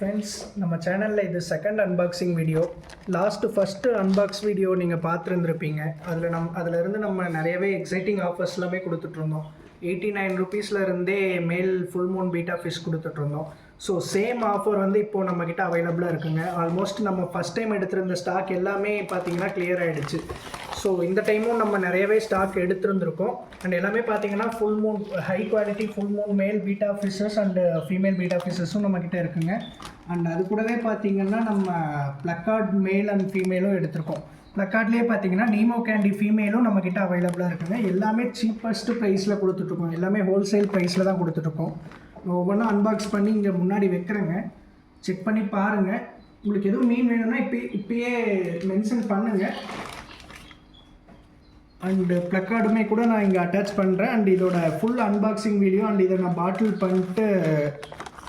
Friends, நம்ம சேனலில் இது second unboxing video. First unbox video நீங்கள் பார்த்துருந்துருப்பீங்க. அதிலிருந்து நம்ம நிறையவே எக்ஸைட்டிங் ஆஃபர்ஸ் எல்லாமே கொடுத்துட்ருந்தோம். 89 ருபீஸ்லேருந்தே மேல் ஃபுல் மூன் பீட்டா ஃபிஷ் கொடுத்துட்ருந்தோம். ஸோ சேம் ஆஃபர் வந்து இப்போது நம்மக்கிட்ட அவைலபிளாக இருக்குங்க. ஆல்மோஸ்ட் நம்ம ஃபஸ்ட் டைம் எடுத்திருந்த ஸ்டாக் எல்லாமே பார்த்தீங்கன்னா கிளியர் ஆகிடுச்சு. ஸோ இந்த டைமும் நம்ம நிறையவே ஸ்டாக் எடுத்துருந்துருக்கோம். அண்ட் எல்லாமே பார்த்தீங்கன்னா full moon high quality full moon male beta fishes and female beta ஃபிஷஸும் நம்மக்கிட்ட இருக்குங்க. அண்ட் அது கூடவே பார்த்தீங்கன்னா நம்ம ப்ளக்கார்ட் மேல் அண்ட் ஃபீமேலும் எடுத்திருக்கோம். ப்ளக்கார்ட்லேயே பார்த்தீங்கன்னா நீமோ கேண்டி ஃபீமேலும் நம்மக்கிட்ட அவைலபிளாக இருக்குங்க. எல்லாமே சீப்பஸ்ட்டு ப்ரைஸில் கொடுத்துட்ருக்கோம். எல்லாமே ஹோல்சேல் ப்ரைஸில் தான் கொடுத்துட்ருக்கோம். ஒவ்வொன்றா அன்பாக்ஸ் பண்ணி இங்கே முன்னாடி வைக்கிறேங்க. செக் பண்ணி பாருங்கள். உங்களுக்கு எதுவும் மீன் வேணும்னா இப்போயே மென்ஷன் பண்ணுங்கள். அண்டு ப்ளக்கார்டுமே கூட நான் இங்கே அட்டாச் பண்ணுறேன். அண்ட் இதோட ஃபுல் அன்பாக்சிங் வீடியோ அண்ட் இதை நான் பாட்டில் பண்ணிட்டு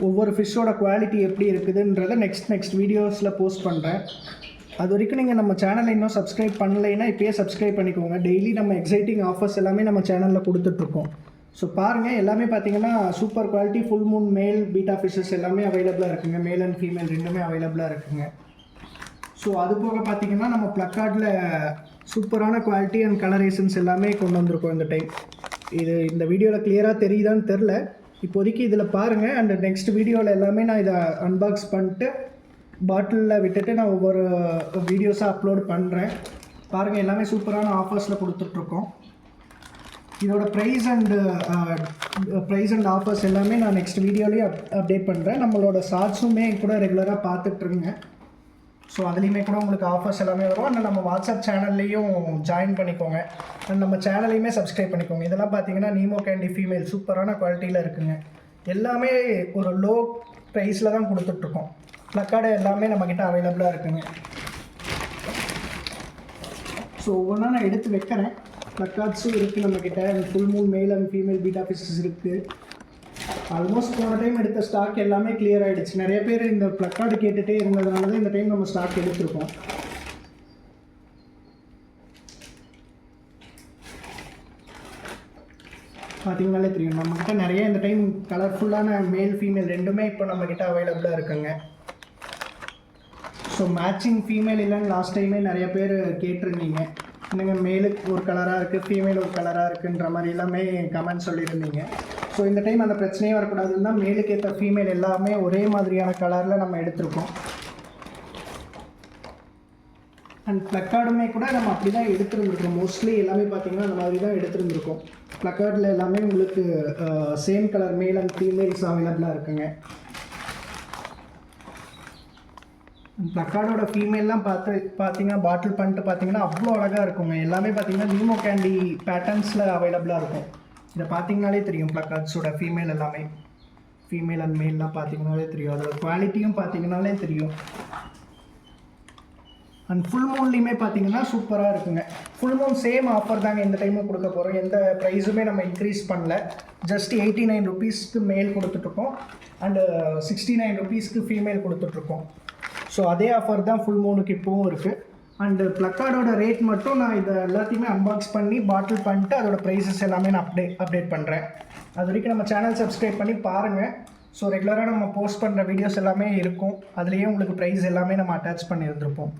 ஒவ்வொரு ஃபிஷ்ஷோட குவாலிட்டி எப்படி இருக்குதுன்றதை நெக்ஸ்ட் வீடியோஸில் போஸ்ட் பண்ணுறேன். அது வரைக்கும் நீங்கள் நம்ம சேனலை இன்னும் சப்ஸ்கிரைப் பண்ணலைன்னா இப்போயே சப்ஸ்கிரைப் பண்ணிக்கோங்க. டெய்லி நம்ம எக்ஸைட்டிங் ஆஃபர்ஸ் எல்லாமே நம்ம சேனலில் கொடுத்துட்ருக்கோம். ஸோ பாருங்கள், எல்லாமே பார்த்தீங்கன்னா super quality full moon male beta fishes எல்லாமே அவைலபிளாக இருக்குங்க. மேல் அண்ட் ஃபீமேல் ரெண்டுமே அவைலபிளாக இருக்குங்க. ஸோ அது போக பார்த்தீங்கன்னா நம்ம ப்ளக்கார்டில் சூப்பரான குவாலிட்டி அண்ட் கலரேஷன்ஸ் எல்லாமே கொண்டு வந்திருக்கோம் இந்த டைம். இந்த வீடியோவில் கிளியராக தெரியுதான்னு தெரில. இப்போதைக்கு இதில் பாருங்கள். அண்ட் நெக்ஸ்ட் வீடியோவில் எல்லாமே நான் இதை அன்பாக்ஸ் பண்ணிட்டு பாட்டிலில் விட்டுட்டு நான் ஒவ்வொரு வீடியோஸாக அப்லோட் பண்ணுறேன். பாருங்கள், எல்லாமே சூப்பரான ஆஃபர்ஸில் கொடுத்துட்ருக்கோம். இதோட ப்ரைஸ் அண்ட் ஆஃபர்ஸ் எல்லாமே நான் நெக்ஸ்ட் வீடியோலேயே அப்டேட் பண்ணுறேன். நம்மளோட ஷார்ட்ஸுமே கூட ரெகுலராக பார்த்துட்ருங்க. ஸோ அதுலேயுமே கூட உங்களுக்கு ஆஃபர்ஸ் எல்லாமே வரும். அண்ட் நம்ம வாட்ஸ்அப் சேனல்லையும் ஜாயின் பண்ணிக்கோங்க. அண்ட் நம்ம சேனலையுமே சப்ஸ்கிரைப் பண்ணிக்கோங்க. இதெல்லாம் பார்த்தீங்கன்னா நீமோ கேண்டி ஃபீமேல் சூப்பரான குவாலிட்டியில் இருக்குங்க. எல்லாமே ஒரு லோ ப்ரைஸில் தான் கொடுத்துட்ருக்கோம். ப்ளக்கார்டு எல்லாமே நம்மக்கிட்ட அவைலபிளாக இருக்குங்க. ஸோ ஒவ்வொன்றா நான் எடுத்து வைக்கிறேன். ப்ளக்கார்ட்ஸும் இருக்குது நம்மக்கிட்ட. Full moon male and female beta fishes இருக்குது. ஆல்மோஸ்ட் போன டைம் எடுத்த ஸ்டாக் எல்லாமே கிளியர் ஆகிடுச்சு. நிறைய பேர் இந்த ப்ளக்கார்டு கேட்டுகிட்டே இருந்ததுனால தான் இந்த டைம் நம்ம ஸ்டாக் எடுத்துருக்கோம். பார்த்தீங்கனாலே தெரியும், நம்மக்கிட்ட நிறைய இந்த டைம் கலர்ஃபுல்லான மேல் ஃபீமேல் ரெண்டுமே இப்போ நம்மக்கிட்ட அவைலபிளாக இருக்குங்க. ஸோ மேட்சிங் ஃபீமேல் இல்லைன்னு லாஸ்ட் டைமே நிறைய பேர் கேட்டிருந்தீங்க. என்னங்க மேலுக்கு ஒரு கலராக இருக்குது, ஃபீமேல் ஒரு கலராக இருக்குன்ற மாதிரி எல்லாமே கமெண்ட் சொல்லியிருந்தீங்க. ஸோ இந்த டைம் அந்த பிரச்சனையே வரக்கூடாதுன்னு தான் மேலுக்கு ஏற்ற ஃபீமேல் எல்லாமே ஒரே மாதிரியான கலரில் நம்ம எடுத்திருக்கோம். அண்ட் ப்ளக்கார்டுமே கூட நம்ம அப்படி தான் எடுத்துருந்துருக்கோம். மோஸ்ட்லி எல்லாமே பார்த்திங்கன்னா அந்த மாதிரி தான் எடுத்துருந்துருக்கோம். ப்ளக்கார்டில் எல்லாமே உங்களுக்கு same colour male and females அவைலபிளாக இருக்குங்க. ப்ளக்கார்டோட ஃபீமேல்லாம் பார்த்தீங்கன்னா பாட்டில் பண்ணிட்டு பார்த்தீங்கன்னா அவ்வளோ அழகாக இருக்குங்க. எல்லாமே பார்த்தீங்கன்னா நீமோ கேண்டி பேட்டர்ன்ஸில் அவைலபிளாக இருக்கும். இதை பார்த்தீங்கனாலே தெரியும். ப்ளக்கார்ட்ஸோட ஃபீமேல் எல்லாமே ஃபீமேல் அண்ட் மேல்லாம் பார்த்தீங்கனாலே தெரியும். அதோட குவாலிட்டியும் பார்த்தீங்கனாலே தெரியும். அண்ட் ஃபுல் மூன்லேயுமே பார்த்தீங்கன்னா சூப்பராக இருக்குங்க. ஃபுல் மூன் சேம் ஆஃபர் தாங்க இந்த டைமும் கொடுக்க போகிறோம். எந்த ப்ரைஸுமே நம்ம இன்க்ரீஸ் பண்ணல. ஜஸ்ட் 89 ருபீஸ்க்கு மேல் கொடுத்துட்ருக்கோம். அண்டு 69 ருபீஸ்க்கு ஃபீமேல் கொடுத்துட்ருக்கோம். ஸோ அதே ஆஃபர் தான் ஃபுல் மூனுக்கு இப்போவும் இருக்குது. அண்டு ப்ளக்கார்டோட ரேட் மட்டும் நான் இதை எல்லாத்தையுமே அன்பாக்ஸ் பண்ணி பாட்டில் பண்ணிட்டு அதோட ப்ரைஸஸ் எல்லாமே நான் அப்டேட் பண்ணுறேன். அது வரைக்கும் நம்ம சேனல் சப்ஸ்கிரைப் பண்ணி பாருங்கள். ஸோ ரெகுலராக நம்ம போஸ்ட் பண்ணுற வீடியோஸ் எல்லாமே இருக்கும். அதுலேயே உங்களுக்கு ப்ரைஸ் எல்லாமே நம்ம அட்டாச் பண்ணியிருந்திருப்போம்.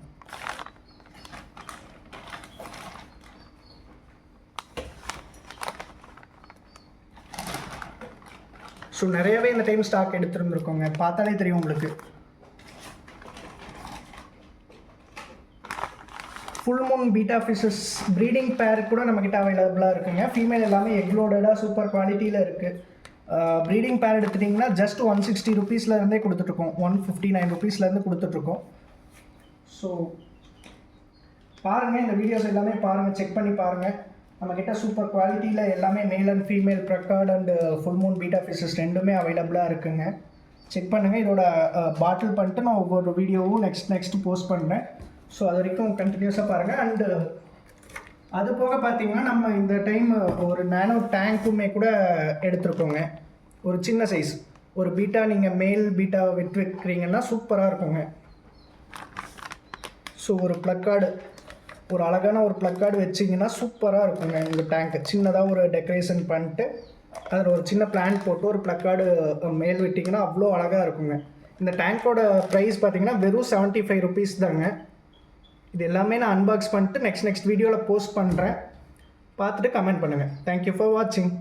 ஸோ நிறையவே இந்த டைம் ஸ்டாக் எடுத்துருந்துருக்கோங்க. பார்த்தாலே தெரியும் உங்களுக்கு. Full moon beta fishes breeding பேர் கூட நம்மக்கிட்ட அவைலபிளாக இருக்குங்க. ஃபீமேல் எல்லாமே எக்லோடடாக சூப்பர் குவாலிட்டியில் இருக்குது. ப்ரீடிங் பேர் எடுத்துட்டிங்கன்னா ஜஸ்ட் 160 ருபீஸ்லேருந்தே கொடுத்துட்ருக்கோம். 159 ருபீஸ்லேருந்து கொடுத்துட்ருக்கோம். ஸோ பாருங்கள், இந்த வீடியோஸ் எல்லாமே பாருங்கள், செக் பண்ணி பாருங்கள். நம்மக்கிட்ட சூப்பர் குவாலிட்டியில் எல்லாமே male and female placard and full moon beta fishes ரெண்டுமே அவைலபிளாக இருக்குங்க. செக் பண்ணுங்கள். இதோட பாட்டில் பண்ணிட்டு நான் ஒவ்வொரு வீடியோவும் நெக்ஸ்ட் போஸ்ட் பண்ணுறேன். ஸோ அது வரைக்கும் கண்டினியூஸாக பாருங்கள். அண்டு அது போக பார்த்தீங்கன்னா நம்ம இந்த டைம் ஒரு நேனோ டேங்க்குமே கூட எடுத்துருக்கோங்க. ஒரு சின்ன சைஸ் ஒரு பீட்டா, நீங்கள் மேல் பீட்டா வைக்கிறீங்கன்னா சூப்பராக இருக்குங்க. ஸோ ஒரு ப்ளக்கார்டு, ஒரு அழகான ஒரு ப்ளக்கார்டு வச்சிங்கன்னா சூப்பராக இருக்குங்க. இந்த டேங்க்கு சின்னதாக ஒரு டெக்கரேஷன் பண்ணிட்டு அதில் ஒரு சின்ன பிளான்ட் போட்டு ஒரு ப்ளக்கார்டு மேல் விட்டிங்கன்னா அவ்வளோ அழகாக இருக்குங்க. இந்த டேங்கோட ப்ரைஸ் பார்த்தீங்கன்னா வெறும் 75 ருபீஸ் தாங்க. இது எல்லாமே நான் அன்பாக்ஸ் பண்ணிட்டு நெக்ஸ்ட் வீடியோவில் போஸ்ட் பண்ணுறேன். பார்த்துட்டு கமெண்ட் பண்ணுங்கள். தேங்க்யூ ஃபார் வாட்சிங்.